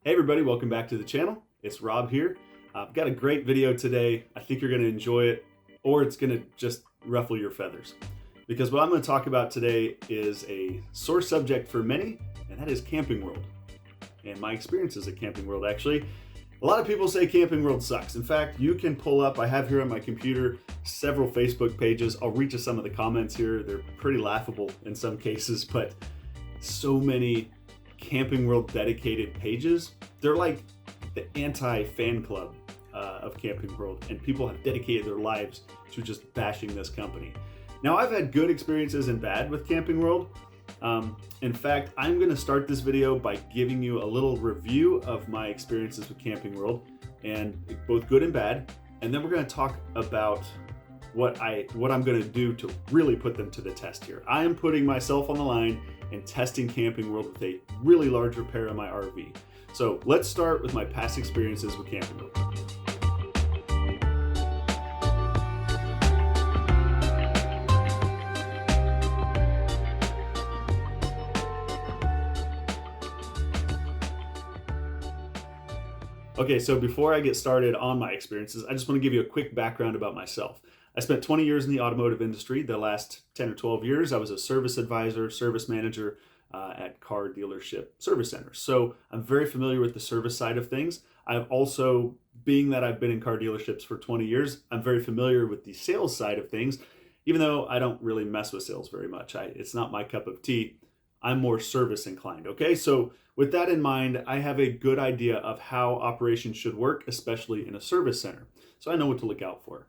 Hey everybody, welcome back to the channel. It's Rob here. I've got a great video today. I think you're going to enjoy it, or it's going to just ruffle your feathers. Because what I'm going to talk about today is a sore subject for many, and that is Camping World. And my experiences at Camping World, actually. A lot of people say Camping World sucks. In fact, you can pull up, I have here on my computer, several Facebook pages. I'll read to some of the comments here. They're pretty laughable in some cases, but so many Camping World dedicated pages. They're like the anti-fan club of Camping World, and people have dedicated their lives to just bashing this company. Now, I've had good experiences and bad with Camping World. In fact, I'm going to start this video by giving you a little review of my experiences with Camping World, and both good and bad. And then we're going to talk about what I'm going to do to really put them to the test here. I am putting myself on the line and testing Camping World with a really large repair of my RV. So let's start with my past experiences with Camping World. Okay, so before I get started on my experiences, I just want to give you a quick background about myself. I spent 20 years in the automotive industry. The last 10 or 12 years, I was a service advisor, service manager at car dealership service centers. So I'm very familiar with the service side of things. I've also, being that I've been in car dealerships for 20 years, I'm very familiar with the sales side of things, even though I don't really mess with sales very much. It's not my cup of tea. I'm more service inclined, okay? So with that in mind, I have a good idea of how operations should work, especially in a service center. So I know what to look out for.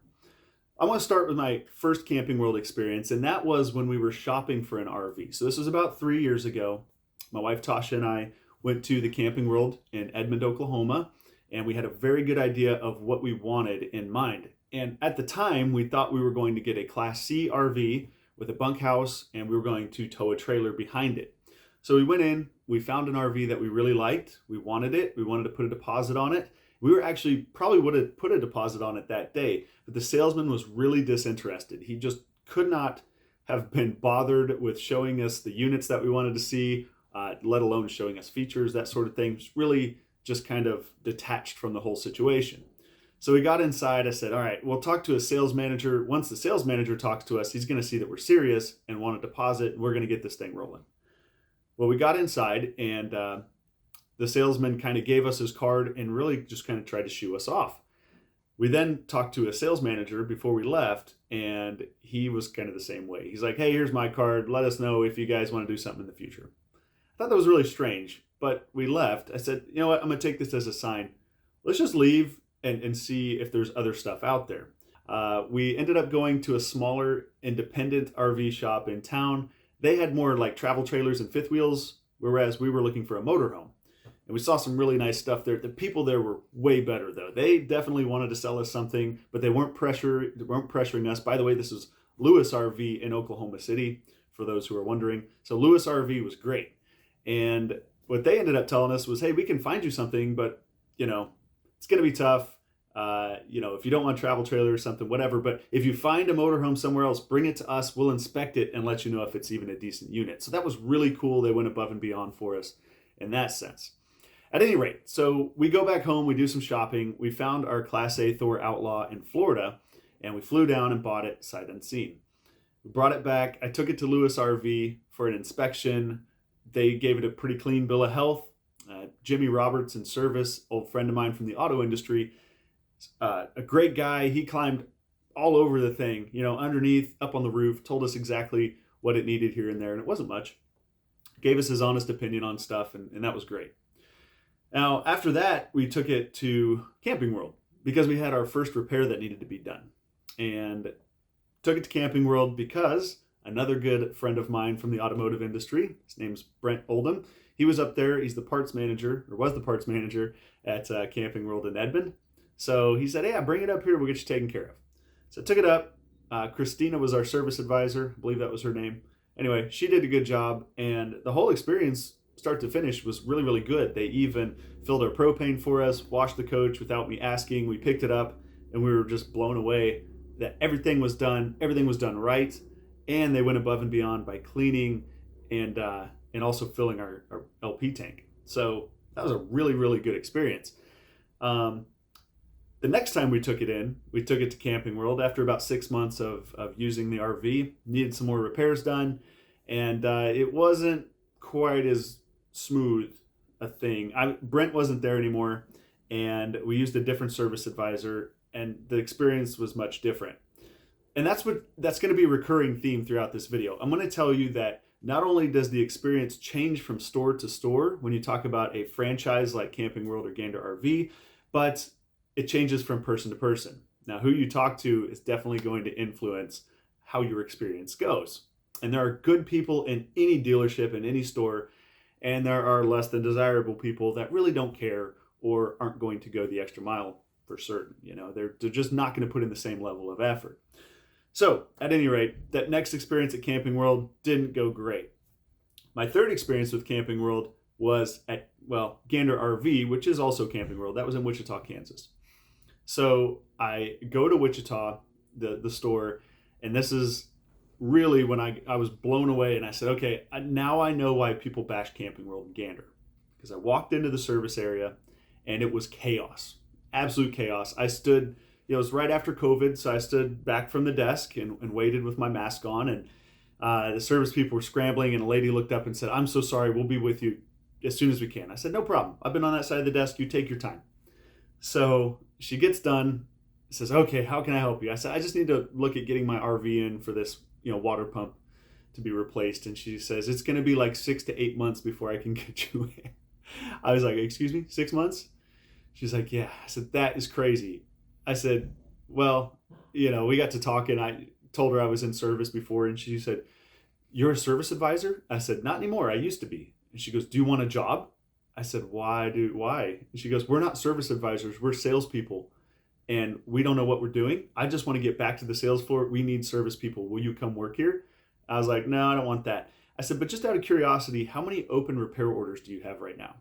I want to start with my first Camping World experience, and that was when we were shopping for an RV. So this was about 3 years ago. My wife Tasha and I went to the Camping World in Edmond, Oklahoma, and we had a very good idea of what we wanted in mind. And at the time, we thought we were going to get a Class C RV with a bunkhouse, and we were going to tow a trailer behind it. So we went in, we found an RV that we really liked. We wanted it. We wanted to put a deposit on it. We were actually probably would have put a deposit on it that day, but the salesman was really disinterested. He just could not have been bothered with showing us the units that we wanted to see, let alone showing us features, that sort of thing. Just really just kind of detached from the whole situation. So we got inside. I said, all right, we'll talk to a sales manager. Once the sales manager talks to us, he's going to see that we're serious and want a deposit, and we're going to get this thing rolling. Well, we got inside, and the salesman kind of gave us his card and really just kind of tried to shoo us off. We then talked to a sales manager before we left, and he was kind of the same way. He's like, hey, here's my card. Let us know if you guys want to do something in the future. I thought that was really strange, but we left. I said, you know what? I'm going to take this as a sign. Let's just leave and see if there's other stuff out there. We ended up going to a smaller independent RV shop in town. They had more like travel trailers and fifth wheels, whereas we were looking for a motorhome. And we saw some really nice stuff there. The people there were way better, though. They definitely wanted to sell us something, but they weren't pressuring us. By the way, this is Lewis RV in Oklahoma City, for those who are wondering. So Lewis RV was great. And what they ended up telling us was, hey, we can find you something, but, it's going to be tough. If you don't want a travel trailer or something, whatever. But if you find a motorhome somewhere else, bring it to us. We'll inspect it and let you know if it's even a decent unit. So that was really cool. They went above and beyond for us in that sense. At any rate, so we go back home, we do some shopping. We found our Class A Thor Outlaw in Florida, and we flew down and bought it sight unseen. We brought it back. I took it to Lewis RV for an inspection. They gave it a pretty clean bill of health. Jimmy Roberts in service, old friend of mine from the auto industry, a great guy. He climbed all over the thing, underneath, up on the roof, told us exactly what it needed here and there, and it wasn't much. Gave us his honest opinion on stuff, and that was great. Now, after that, we took it to Camping World because we had our first repair that needed to be done. And took it to Camping World because another good friend of mine from the automotive industry, his name's Brent Oldham, he was up there. He's the parts manager, or was the parts manager at Camping World in Edmond. So he said, hey, bring it up here. We'll get you taken care of. So I took it up. Christina was our service advisor. I believe that was her name. Anyway, she did a good job. And the whole experience, start to finish, was really, really good. They even filled our propane for us, washed the coach without me asking. We picked it up, and we were just blown away that everything was done right, and they went above and beyond by cleaning and also filling our LP tank. So That was a really, really good experience. Um, the next time we took it to Camping World after about 6 months of using the RV, needed some more repairs done, and it wasn't quite as smooth a thing. Brent wasn't there anymore, and we used a different service advisor, and the experience was much different. And that's going to be a recurring theme throughout this video. I'm going to tell you that not only does the experience change from store to store when you talk about a franchise like Camping World or Gander RV, but it changes from person to person. Now, who you talk to is definitely going to influence how your experience goes. And there are good people in any dealership, in any store, and there are less than desirable people that really don't care or aren't going to go the extra mile for certain. They're just not going to put in the same level of effort. So, at any rate, that next experience at Camping World didn't go great. My third experience with Camping World was at, Gander RV, which is also Camping World. That was in Wichita, Kansas. So, I go to Wichita, the store, and this is really when I was blown away, and I said, okay, now I know why people bash Camping World and Gander. Because I walked into the service area, and it was chaos. Absolute chaos. I stood... It was right after COVID, so I stood back from the desk and waited with my mask on, and the service people were scrambling, and a lady looked up and said, "I'm so sorry, we'll be with you as soon as we can." I said, "No problem. I've been on that side of the desk. You take your time." So she gets done, says, "Okay, how can I help you?" I said, "I just need to look at getting my RV in for this, water pump to be replaced." And she says, "It's going to be like 6 to 8 months before I can get you in." I was like, "Excuse me, 6 months?" She's like, "Yeah." I said, "That is crazy." I said, "Well, we got to talking. I told her I was in service before, and she said, 'You're a service advisor?' I said, 'Not anymore. I used to be.' And she goes, 'Do you want a job?' I said, Why? And she goes, 'We're not service advisors. We're salespeople, and we don't know what we're doing. I just want to get back to the sales floor. We need service people. Will you come work here?' I was like, 'No, I don't want that.' I said, 'But just out of curiosity, how many open repair orders do you have right now?'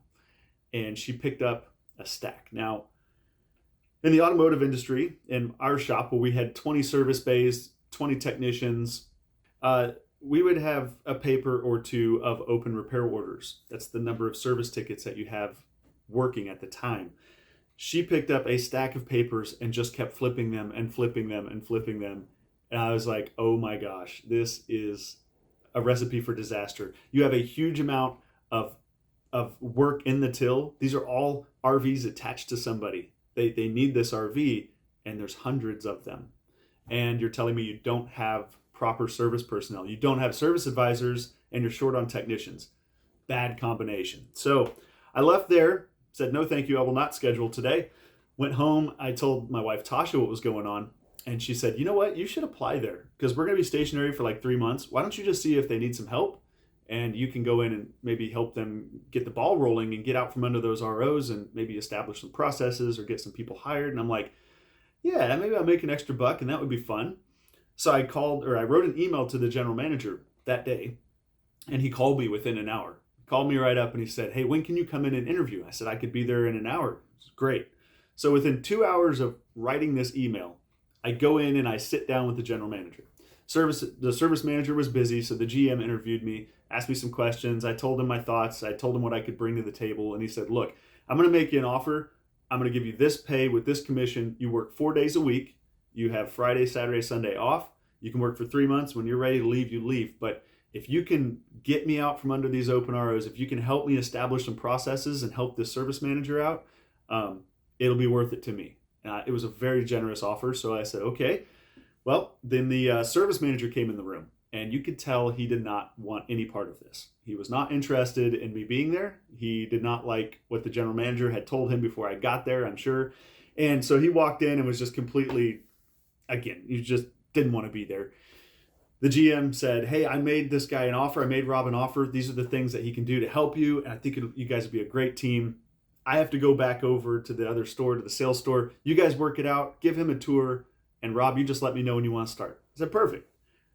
And she picked up a stack. Now, in the automotive industry, in our shop, where we had 20 service bays, 20 technicians, we would have a paper or two of open repair orders. That's the number of service tickets that you have working at the time. She picked up a stack of papers and just kept flipping them and flipping them and flipping them. And I was like, oh my gosh, this is a recipe for disaster. You have a huge amount of work in the till. These are all RVs attached to somebody. They need this RV, and there's hundreds of them. And you're telling me you don't have proper service personnel. You don't have service advisors, and you're short on technicians. Bad combination. So I left there, said, "No, thank you. I will not schedule today." Went home. I told my wife, Tasha, what was going on. And she said, "You know what? You should apply there because we're going to be stationary for like 3 months. Why don't you just see if they need some help? And you can go in and maybe help them get the ball rolling and get out from under those ROs and maybe establish some processes or get some people hired." And I'm like, yeah, maybe I'll make an extra buck and that would be fun. So I wrote an email to the general manager that day, and he called me within an hour. He called me right up and he said, "Hey, when can you come in and interview?" I said, "I could be there in an hour." It's great. So within 2 hours of writing this email, I go in and I sit down with the general manager. The service manager was busy, so the GM interviewed me, asked me some questions. I told him my thoughts. I told him what I could bring to the table. And he said, "Look, I'm going to make you an offer. I'm going to give you this pay with this commission. You work 4 days a week. You have Friday, Saturday, Sunday off. You can work for 3 months. When you're ready to leave, you leave. But if you can get me out from under these open ROs, if you can help me establish some processes and help this service manager out, it'll be worth it to me." It was a very generous offer. So I said, okay. Well, then the service manager came in the room, and you could tell he did not want any part of this. He was not interested in me being there. He did not like what the general manager had told him before I got there, I'm sure. And so he walked in and was just completely, again, he just didn't want to be there. The GM said, "Hey, I made this guy an offer. I made Rob an offer. These are the things that he can do to help you. And I think you guys would be a great team. I have to go back over to the other store, to the sales store. You guys work it out. Give him a tour. And Rob, you just let me know when you want to start." I said, "Perfect."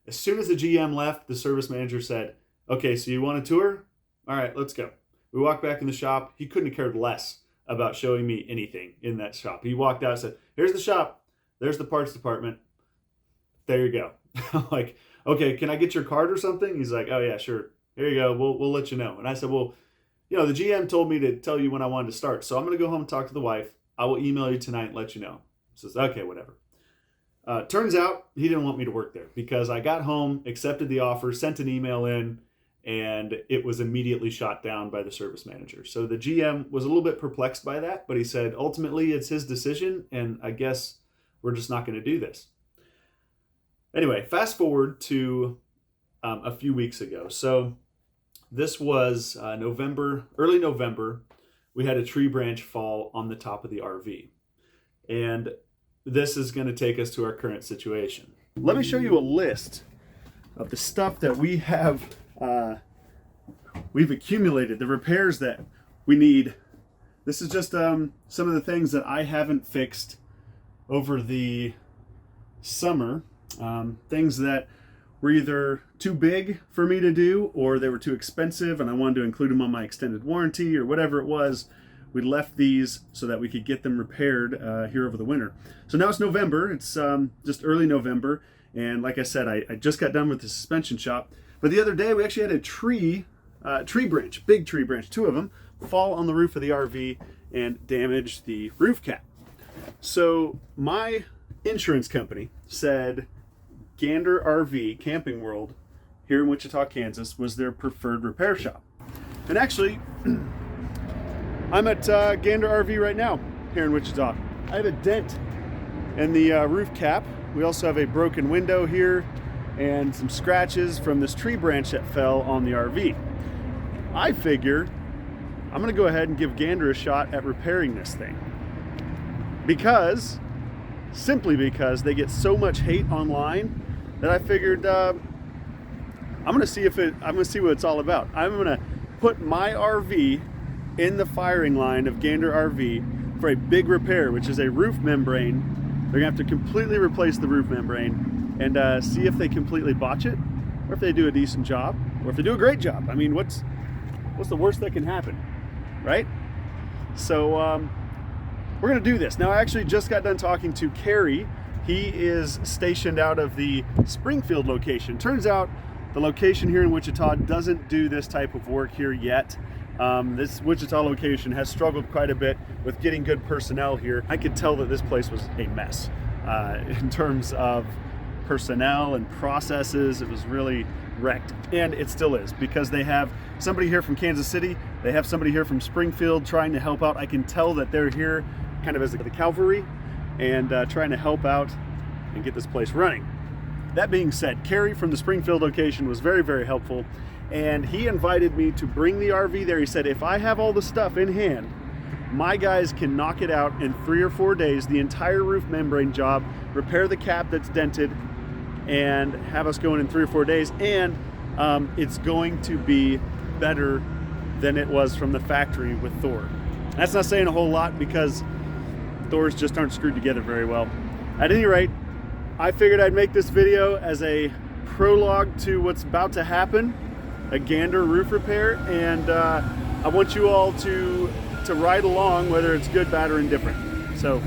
As soon as the GM left, the service manager said, "Okay, so you want a tour? All right, let's go." We walked back in the shop. He couldn't have cared less about showing me anything in that shop. He walked out and said, "Here's the shop. There's the parts department. There you go." I'm like, "Okay, can I get your card or something?" He's like, "Oh yeah, sure. Here you go. We'll let you know." And I said, "Well, the GM told me to tell you when I wanted to start. So I'm going to go home and talk to the wife. I will email you tonight and let you know. Says, okay, whatever. Turns out he didn't want me to work there because I got home, accepted the offer, sent an email in, and it was immediately shot down by the service manager. So the GM was a little bit perplexed by that, but he said, ultimately it's his decision, and I guess we're just not going to do this. Anyway, fast forward to a few weeks ago. So this was early November. We had a tree branch fall on the top of the RV. And this is going to take us to our current situation. Let me show you a list of the stuff that we have, we've accumulated, the repairs that we need. This is just some of the things that I haven't fixed over the summer. Things that were either too big for me to do, or they were too expensive and I wanted to include them on my extended warranty or whatever it was. We left these so that we could get them repaired here over the winter. So now it's November. It's just early November. And like I said, I just got done with the suspension shop. But the other day we actually had a tree branch, big tree branch, 2 of them, fall on the roof of the RV and damage the roof cap. So my insurance company said Gander RV Camping World here in Wichita, Kansas was their preferred repair shop. And actually, I'm at Gander RV right now here in Wichita. I have a dent in the roof cap. We also have a broken window here and some scratches from this tree branch that fell on the RV. I figure I'm gonna go ahead and give Gander a shot at repairing this thing. Simply because they get so much hate online that I figured I'm gonna see what it's all about. I'm gonna put my RV in the firing line of Gander RV for a big repair, which is a roof membrane. They're gonna have to completely replace the roof membrane and see if they completely botch it, or if they do a decent job, or if they do a great job. I mean, what's the worst that can happen, right? So we're gonna do this. Now, I actually just got done talking to Kerry. He is stationed out of the Springfield location. Turns out the location here in Wichita doesn't do this type of work here yet. This Wichita location has struggled quite a bit with getting good personnel here. I could tell that this place was a mess in terms of personnel and processes. It was really wrecked, and it still is, because they have somebody here from Kansas City, they have somebody here from Springfield trying to help out. I can tell that they're here kind of as the cavalry and trying to help out and get this place running. That being said, Kerry from the Springfield location was very, very helpful, and he invited me to bring the RV there. He said, if I have all the stuff in hand, my guys can knock it out in 3 or 4 days, the entire roof membrane job, repair the cap that's dented, and have us going in 3 or 4 days. And it's going to be better than it was from the factory with Thor. That's not saying a whole lot, because Thors just aren't screwed together very well. At any rate, I figured I'd make this video as a prologue to what's about to happen, a Gander roof repair, and I want you all to ride along, whether it's good, bad, or indifferent. So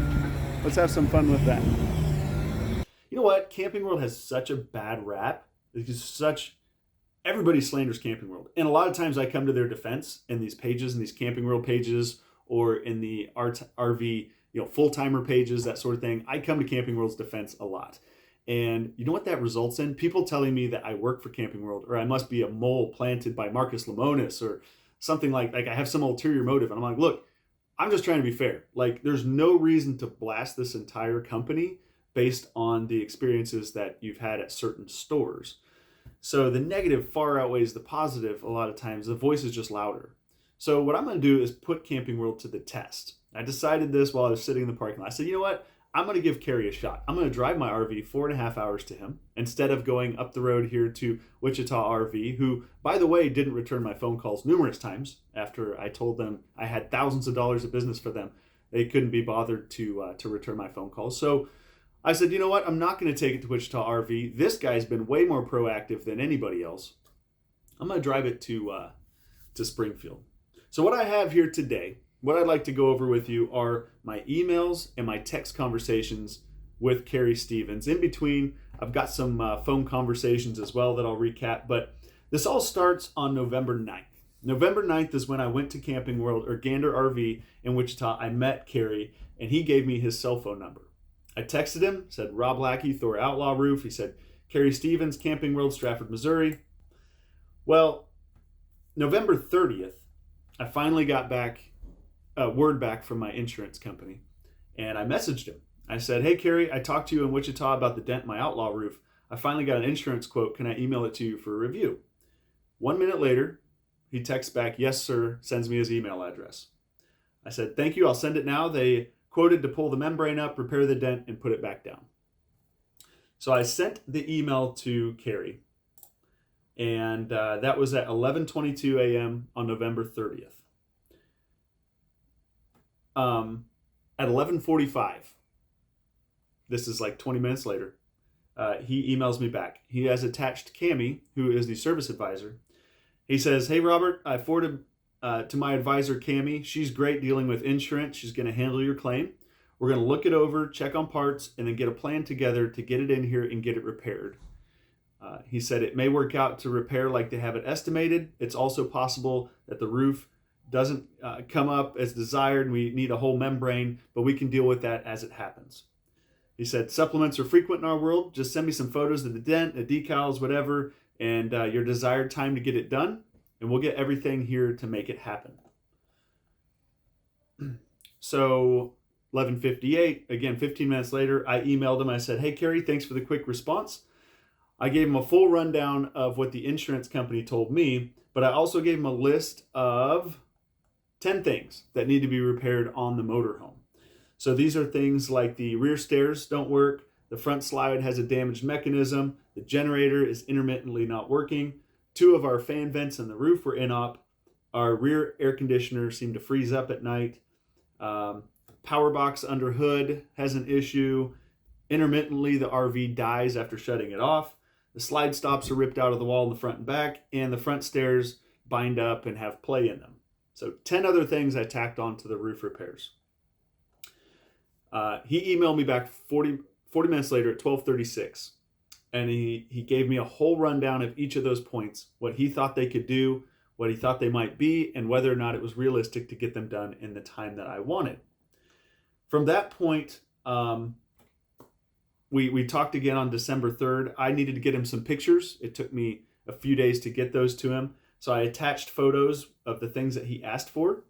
let's have some fun with that. You know what? Camping World has such a bad rap. Everybody slanders Camping World. And a lot of times I come to their defense in these pages, in these Camping World pages, or in the RV, full-timer pages, that sort of thing. I come to Camping World's defense a lot. And you know what that results in? People telling me that I work for Camping World, or I must be a mole planted by Marcus Lemonis, or something like I have some ulterior motive. And I'm like, look, I'm just trying to be fair. Like, there's no reason to blast this entire company based on the experiences that you've had at certain stores. So the negative far outweighs the positive a lot of times. The voice is just louder. So what I'm going to do is put Camping World to the test. I decided this while I was sitting in the parking lot. I said, you know what? I'm going to give Kerry a shot. I'm going to drive my RV 4.5 hours to him instead of going up the road here to Wichita RV, who, by the way, didn't return my phone calls numerous times after I told them I had thousands of dollars of business for them. They couldn't be bothered to return my phone calls. So I said, you know what? I'm not going to take it to Wichita RV. This guy's been way more proactive than anybody else. I'm going to drive it to Springfield. So what I have here today, what I'd like to go over with you, are my emails and my text conversations with Kerry Stevens. In between, I've got some phone conversations as well that I'll recap. But this all starts on November 9th. November 9th is when I went to Camping World, or Gander RV in Wichita. I met Kerry, and he gave me his cell phone number. I texted him, said Rob Lackey, Thor Outlaw Roof. He said Kerry Stevens, Camping World, Stratford, Missouri. Well, November 30th, I finally got word back from my insurance company, and I messaged him. I said, hey, Kerry, I talked to you in Wichita about the dent in my Outlaw roof. I finally got an insurance quote. Can I email it to you for a review? 1 minute later, he texts back, yes, sir, sends me his email address. I said, thank you, I'll send it now. They quoted to pull the membrane up, repair the dent, and put it back down. So I sent the email to Kerry, and that was at 11:22 a.m. on November 30th. At 11:45, this is like 20 minutes later, he emails me back. He has attached Cammie, who is the service advisor. He says, hey, Robert, I forwarded to my advisor, Cammie. She's great dealing with insurance. She's going to handle your claim. We're going to look it over, check on parts, and then get a plan together to get it in here and get it repaired. He said it may work out to repair like they have it estimated. It's also possible that the roof doesn't come up as desired and we need a whole membrane, but we can deal with that as it happens. He said supplements are frequent in our world. Just send me some photos of the dent, the decals, whatever, and your desired time to get it done, and we'll get everything here to make it happen. So 11:58, again, 15 minutes later, I emailed him. I said, hey, Kerry, thanks for the quick response. I gave him a full rundown of what the insurance company told me, but I also gave him a list of 10 things that need to be repaired on the motorhome. So these are things like the rear stairs don't work, the front slide has a damaged mechanism, the generator is intermittently not working, 2 of our fan vents in the roof were in-op, our rear air conditioner seemed to freeze up at night, power box under hood has an issue, intermittently the RV dies after shutting it off, the slide stops are ripped out of the wall in the front and back, and the front stairs bind up and have play in them. So 10 other things I tacked on to the roof repairs. He emailed me back 40 minutes later at 12:36, and he gave me a whole rundown of each of those points, what he thought they could do, what he thought they might be, and whether or not it was realistic to get them done in the time that I wanted. From that point, we talked again on December 3rd. I needed to get him some pictures. It took me a few days to get those to him. So I attached photos of the things that he asked for.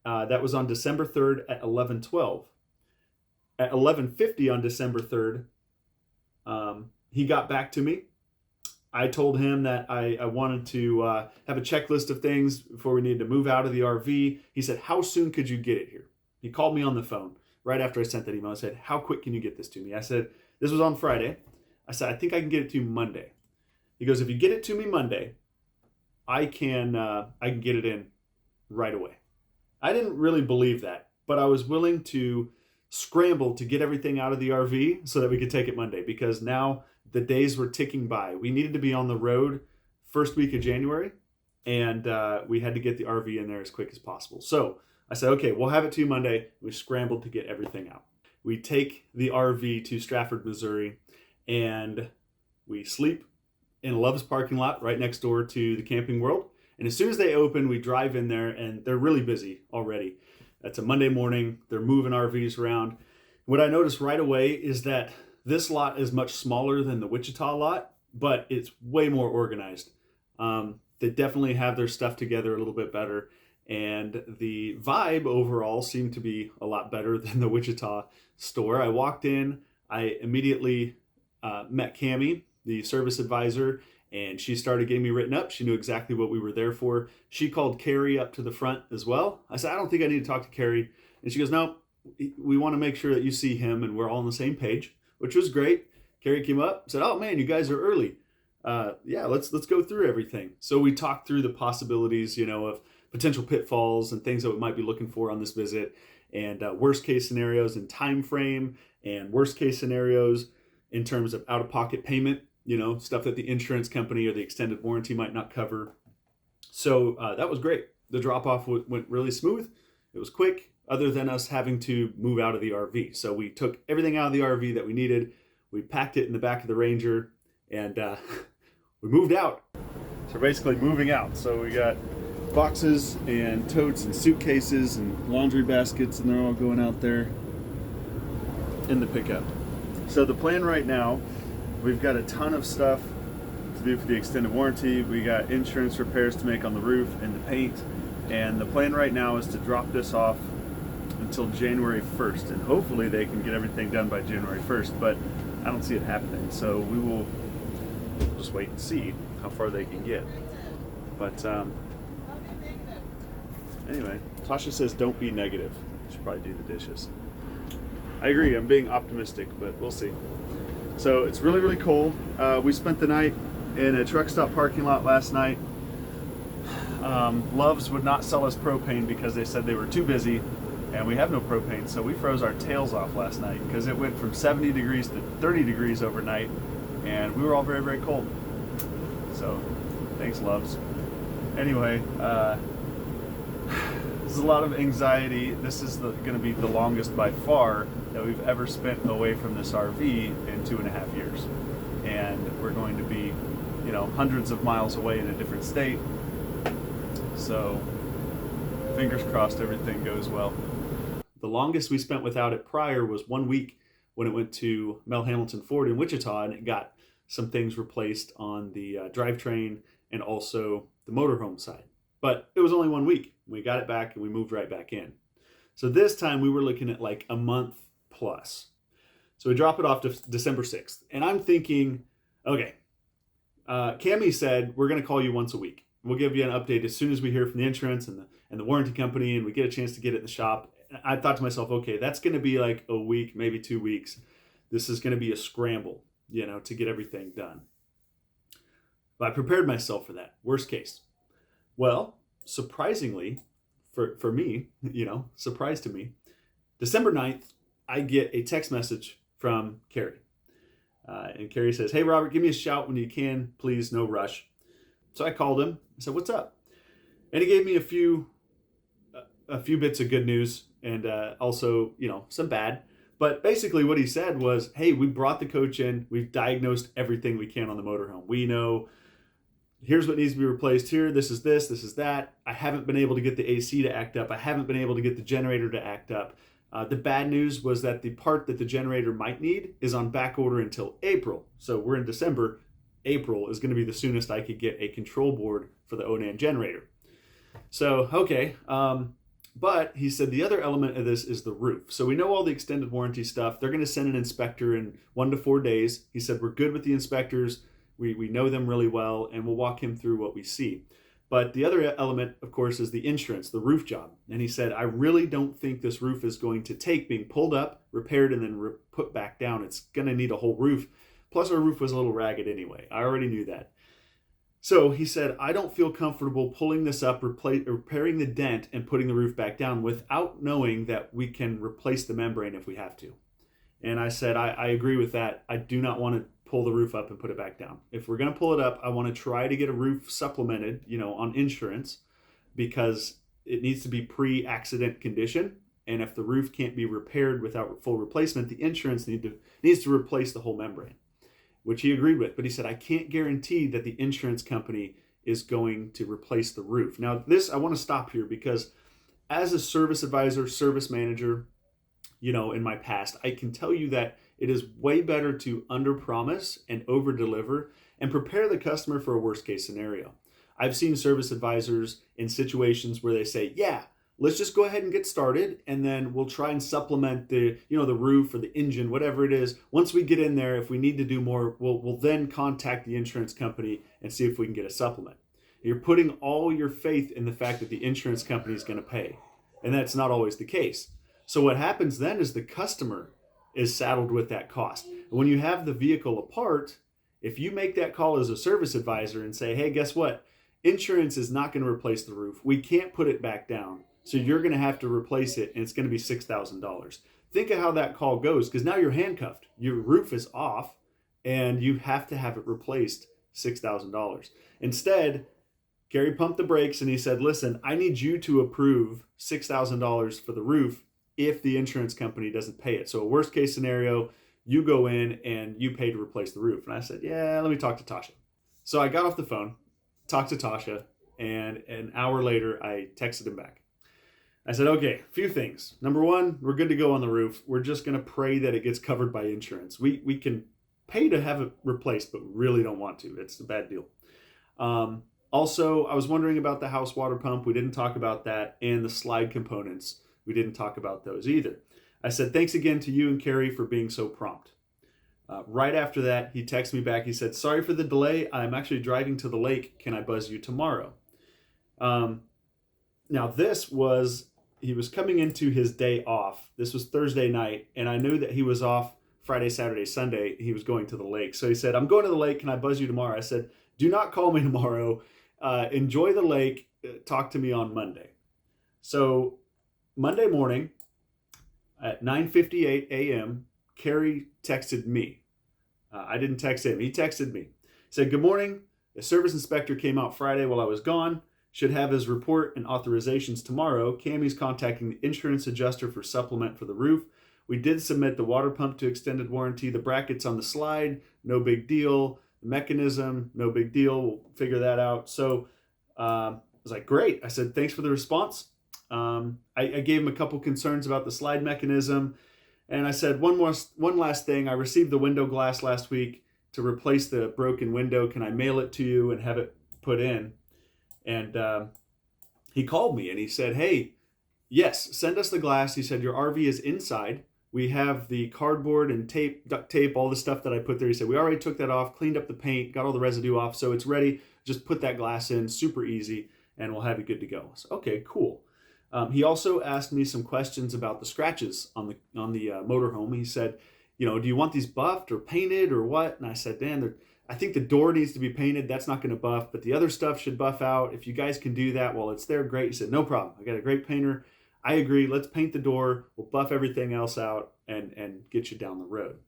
That was on December 3rd at 11:12. At 11:50 on December 3rd, he got back to me. I told him that I wanted to have a checklist of things before we needed to move out of the RV. He said, how soon could you get it here? He called me on the phone right after I sent that email. I said, how quick can you get this to me? I said, this was on Friday. I said, I think I can get it to you Monday. He goes, if you get it to me Monday, I can get it in right away. I didn't really believe that, but I was willing to scramble to get everything out of the RV so that we could take it Monday, because now the days were ticking by. We needed to be on the road first week of January, and we had to get the RV in there as quick as possible. So I said, okay, we'll have it to you Monday. We scrambled to get everything out. We take the RV to Stratford, Missouri, and we sleep in Love's parking lot right next door to the Camping World. And as soon as they open, we drive in there, and they're really busy already. It's a Monday morning. They're moving RVs around. What I noticed right away is that this lot is much smaller than the Wichita lot, but it's way more organized. They definitely have their stuff together a little bit better. And the vibe overall seemed to be a lot better than the Wichita store. I walked in, I immediately met Cammie, the service advisor, and she started getting me written up. She knew exactly what we were there for. She called Kerry up to the front as well. I said, I don't think I need to talk to Kerry. And she goes, no, we want to make sure that you see him and we're all on the same page, which was great. Kerry came up, said, oh man, you guys are early. Yeah, let's go through everything. So we talked through the possibilities, of potential pitfalls and things that we might be looking for on this visit, and worst case scenarios and time frame, and worst case scenarios in terms of out-of-pocket payment, stuff that the insurance company or the extended warranty might not cover. So that was great. The drop-off went really smooth. It was quick, other than us having to move out of the RV. So we took everything out of the RV that we needed. We packed it in the back of the Ranger, and we moved out. So basically moving out. So we got boxes and totes and suitcases and laundry baskets, and they're all going out there in the pickup. So the plan right now, we've got a ton of stuff to do for the extended warranty. We got insurance repairs to make on the roof and the paint, and the plan right now is to drop this off until January 1st, and hopefully they can get everything done by January 1st, but I don't see it happening, so we will just wait and see how far they can get. But anyway, Tasha says don't be negative. Should probably do the dishes. I agree, I'm being optimistic, but we'll see. So it's really, really cold. We spent the night in a truck stop parking lot last night. Love's would not sell us propane because they said they were too busy, and we have no propane, so we froze our tails off last night because it went from 70 degrees to 30 degrees overnight, and we were all very, very cold. So thanks, Love's. Anyway, there's a lot of anxiety. This is going to be the longest by far that we've ever spent away from this RV in 2.5 years. And we're going to be, hundreds of miles away in a different state. So fingers crossed everything goes well. The longest we spent without it prior was 1 week when it went to Mel Hamilton Ford in Wichita, and it got some things replaced on the drivetrain and also the motorhome side. But it was only 1 week. We got it back and we moved right back in. So this time we were looking at like a month plus. So we drop it off to December 6th. And I'm thinking, okay, Cammie said, we're going to call you once a week. We'll give you an update as soon as we hear from the insurance and the warranty company and we get a chance to get it in the shop. I thought to myself, okay, that's going to be like a week, maybe 2 weeks. This is going to be a scramble, to get everything done. But I prepared myself for that. Worst case. Well, surprisingly, for me, surprise to me, December 9th, I get a text message from Carrie. And Carrie says, hey, Robert, give me a shout when you can, please, no rush. So I called him. I said, what's up? And he gave me a few bits of good news and also, some bad. But basically what he said was, hey, we brought the coach in. We've diagnosed everything we can on the motorhome. We know here's what needs to be replaced here. This is that. I haven't been able to get the AC to act up. I haven't been able to get the generator to act up. The bad news was that the part that the generator might need is on back order until April. So we're in December. April is going to be the soonest I could get a control board for the Onan generator. So, okay. But he said the other element of this is the roof. So we know all the extended warranty stuff. They're going to send an inspector in 1 to 4 days. He said we're good with the inspectors. We know them really well, and we'll walk him through what we see. But the other element, of course, is the insurance, the roof job. And he said, I really don't think this roof is going to take being pulled up, repaired, and then put back down. It's going to need a whole roof. Plus, our roof was a little ragged anyway. I already knew that. So he said, I don't feel comfortable pulling this up, repairing the dent, and putting the roof back down without knowing that we can replace the membrane if we have to. And I said, I agree with that. I do not want to pull the roof up and put it back down. If we're going to pull it up, I want to try to get a roof supplemented, on insurance, because it needs to be pre-accident condition. And if the roof can't be repaired without full replacement, the insurance needs to replace the whole membrane, which he agreed with. But he said, I can't guarantee that the insurance company is going to replace the roof. Now, I want to stop here because as a service advisor, service manager, in my past, I can tell you that it is way better to underpromise and overdeliver and prepare the customer for a worst case scenario. I've seen service advisors in situations where they say, yeah, let's just go ahead and get started, and then we'll try and supplement the roof or the engine, whatever it is. Once we get in there, if we need to do more, we'll then contact the insurance company and see if we can get a supplement. You're putting all your faith in the fact that the insurance company is going to pay, and that's not always the case. So what happens then is the customer is saddled with that cost. And when you have the vehicle apart, if you make that call as a service advisor and say, hey, guess what? Insurance is not going to replace the roof. We can't put it back down. So you're going to have to replace it, and it's going to be $6,000. Think of how that call goes, because now you're handcuffed. Your roof is off, and you have to have it replaced $6,000. Instead, Gary pumped the brakes, and he said, listen, I need you to approve $6,000 for the roof if the insurance company doesn't pay it. So a worst case scenario, you go in and you pay to replace the roof. And I said, yeah, let me talk to Tasha. So I got off the phone, talked to Tasha, And an hour later, I texted him back. I said, okay, a few things. Number one, we're good to go on the roof. We're just going to pray that it gets covered by insurance. We can pay to have it replaced, but really don't want to. It's a bad deal. Also, I was wondering about the house water pump. We didn't talk about that. And the slide components. We didn't talk about those either. I said, thanks again to you and Carrie for being so prompt. Right after that, he texted me back. He said, sorry for the delay. I'm actually driving to the lake. Can I buzz you tomorrow? Now, he was coming into his day off. This was Thursday night, and I knew that he was off Friday, Saturday, Sunday. He was going to the lake. So he said, I'm going to the lake. Can I buzz you tomorrow? I said, do not call me tomorrow. Enjoy the lake. Talk to me on Monday. So Monday morning at 9:58 a.m., Carrie texted me. I didn't text him. He texted me. He said, good morning. The service inspector came out Friday while I was gone. Should have his report and authorizations tomorrow. Cammy's contacting the insurance adjuster for supplement for the roof. We did submit the water pump to extended warranty. The brackets on the slide, no big deal. The mechanism, no big deal. We'll figure that out. So I was like, great. I said, thanks for the response. I gave him a couple concerns about the slide mechanism. And I said, one last thing. I received the window glass last week to replace the broken window. Can I mail it to you and have it put in? And he called me and he said, hey, yes, send us the glass. He said, your RV is inside. We have the cardboard and tape, duct tape, all the stuff that I put there. He said, we already took that off, cleaned up the paint, got all the residue off. So it's ready. Just put that glass in, super easy, and we'll have you good to go. So, okay, cool. He also asked me some questions about the scratches on the motorhome. He said, do you want these buffed or painted or what? And I said, Dan, I think the door needs to be painted. That's not going to buff, but the other stuff should buff out. If you guys can do that while it's there, great. He said, no problem. I got a great painter. I agree. Let's paint the door. We'll buff everything else out and get you down the road.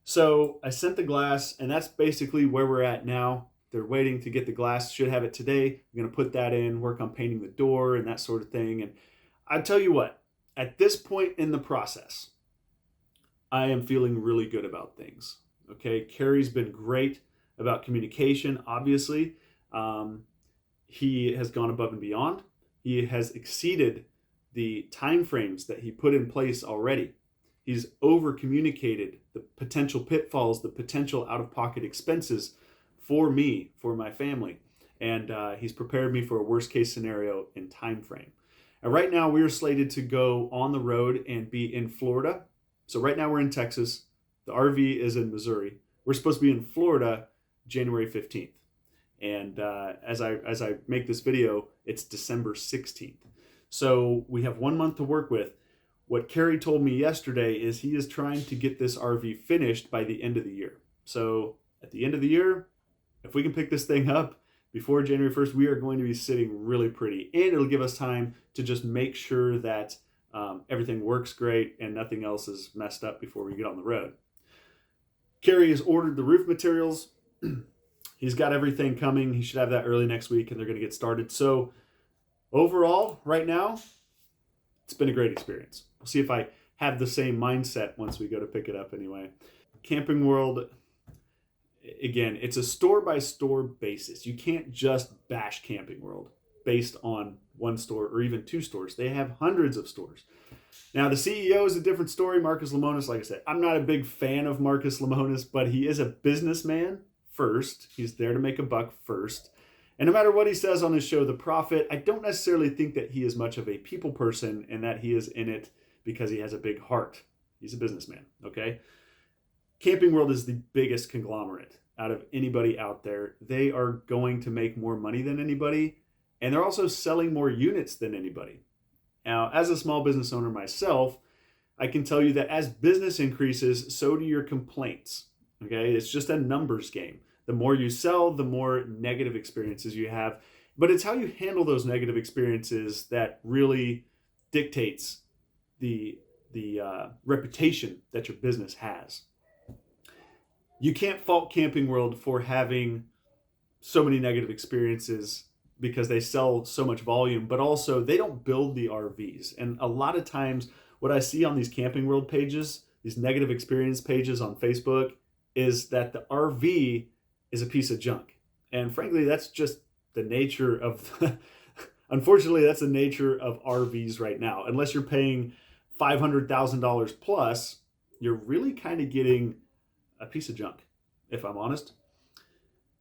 So I sent the glass, and that's basically where we're at now. They're waiting to get the glass. Should have it today. I'm going to put that in, work on painting the door and that sort of thing. And I tell you what, at this point in the process, I am feeling really good about things. Okay, Carrie's been great about communication, obviously. He has gone above and beyond. He has exceeded the time frames that he put in place already. He's over-communicated the potential pitfalls, the potential out-of-pocket expenses for me, for my family. And he's prepared me for a worst-case scenario in time frame. And right now, we're slated to go on the road and be in Florida. So right now, we're in Texas. The RV is in Missouri. We're supposed to be in Florida January 15th. And as I make this video, it's December 16th. So we have 1 month to work with. What Carrie told me yesterday is he is trying to get this RV finished by the end of the year. So at the end of the year, if we can pick this thing up before January 1st, we are going to be sitting really pretty. And it'll give us time to just make sure that everything works great and nothing else is messed up before we get on the road. Carrie has ordered the roof materials. He's got everything coming. He should have that early next week, and they're going to get started. So overall, right now, it's been a great experience. We'll see if I have the same mindset once we go to pick it up anyway. Camping World, again, it's a store-by-store basis. You can't just bash Camping World based on one store or even two stores. They have hundreds of stores. Now, the CEO is a different story. Marcus Lemonis, like I said, I'm not a big fan of Marcus Lemonis, but he is a businessman first. He's there to make a buck first. And no matter what he says on his show, The Profit, I don't necessarily think that he is much of a people person and that he is in it because he has a big heart. He's a businessman, okay? Camping World is the biggest conglomerate out of anybody out there. They are going to make more money than anybody, and they're also selling more units than anybody. Now, as a small business owner myself, I can tell you that as business increases, so do your complaints, okay? It's just a numbers game. The more you sell, the more negative experiences you have. But it's how you handle those negative experiences that really dictates the reputation that your business has. You can't fault Camping World for having so many negative experiences because they sell so much volume, but also they don't build the RVs. And a lot of times what I see on these Camping World pages, these negative experience pages on Facebook, is that the RV is a piece of junk. And frankly, that's the nature of, unfortunately, that's the nature of RVs right now. Unless you're paying $500,000 plus, you're really kind of getting a piece of junk, if I'm honest.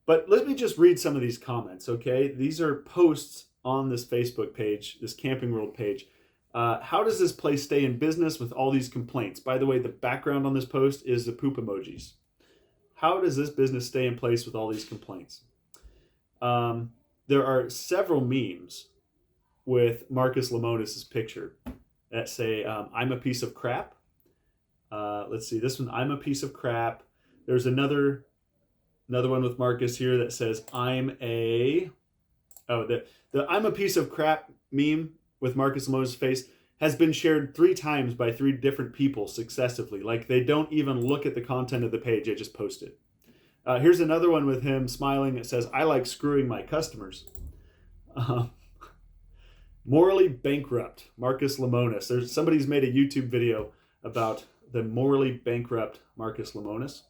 But let me just read some of these comments, okay? These are posts on this Facebook page, this Camping World page. How does this place stay in business with all these complaints? By the way, the background on this post is the poop emojis. How does this business stay in place with all these complaints? There are several memes with Marcus Lemonis' picture that say, I'm a piece of crap. Let's see, this one, I'm a piece of crap. There's another one with Marcus here that says, I'm a piece of crap meme with Marcus Lemonis' face has been shared 3 times by 3 different people successively. Like, they don't even look at the content of the page, they just post it. Here's another one with him smiling that says, I like screwing my customers. Morally bankrupt, Marcus Lemonis. Somebody's made a YouTube video about the morally bankrupt Marcus Lemonis.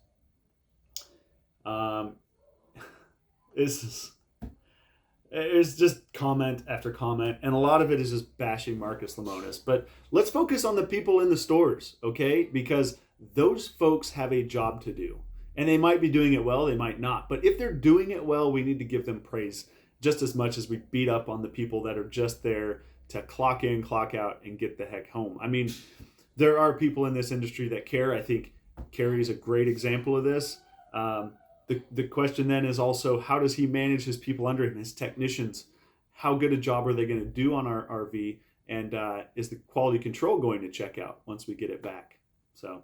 It's just comment after comment, and a lot of it is just bashing Marcus Lemonis. But let's focus on the people in the stores, okay? Because those folks have a job to do. And they might be doing it well, they might not. But if they're doing it well, we need to give them praise just as much as we beat up on the people that are just there to clock in, clock out, and get the heck home. I mean, there are people in this industry that care. I think Carrie's a great example of this. The question then is also, how does he manage his people under him, his technicians? How good a job are they going to do on our RV? And is the quality control going to check out once we get it back? So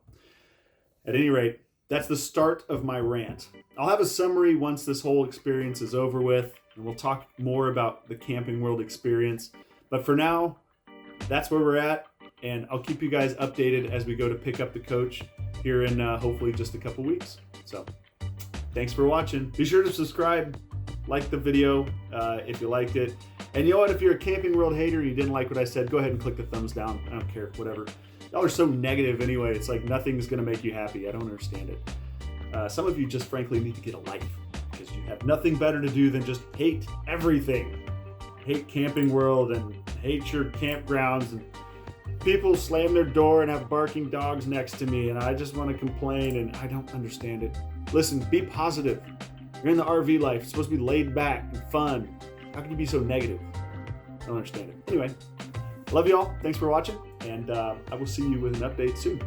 at any rate, that's the start of my rant. I'll have a summary once this whole experience is over with, and we'll talk more about the Camping World experience. But for now, that's where we're at, and I'll keep you guys updated as we go to pick up the coach here in hopefully just a couple weeks. So thanks for watching. Be sure to subscribe, like the video if you liked it. And you know what? If you're a Camping World hater and you didn't like what I said, go ahead and click the thumbs down. I don't care, whatever. Y'all are so negative anyway. It's like nothing's going to make you happy. I don't understand it. Some of you just frankly need to get a life because you have nothing better to do than just hate everything. Hate Camping World and hate your campgrounds, and people slam their door and have barking dogs next to me, and I just want to complain, and I don't understand it. Listen, be positive. You're in the RV life. It's supposed to be laid back and fun. How can you be so negative? I don't understand it. Anyway, love y'all. Thanks for watching, and I will see you with an update soon.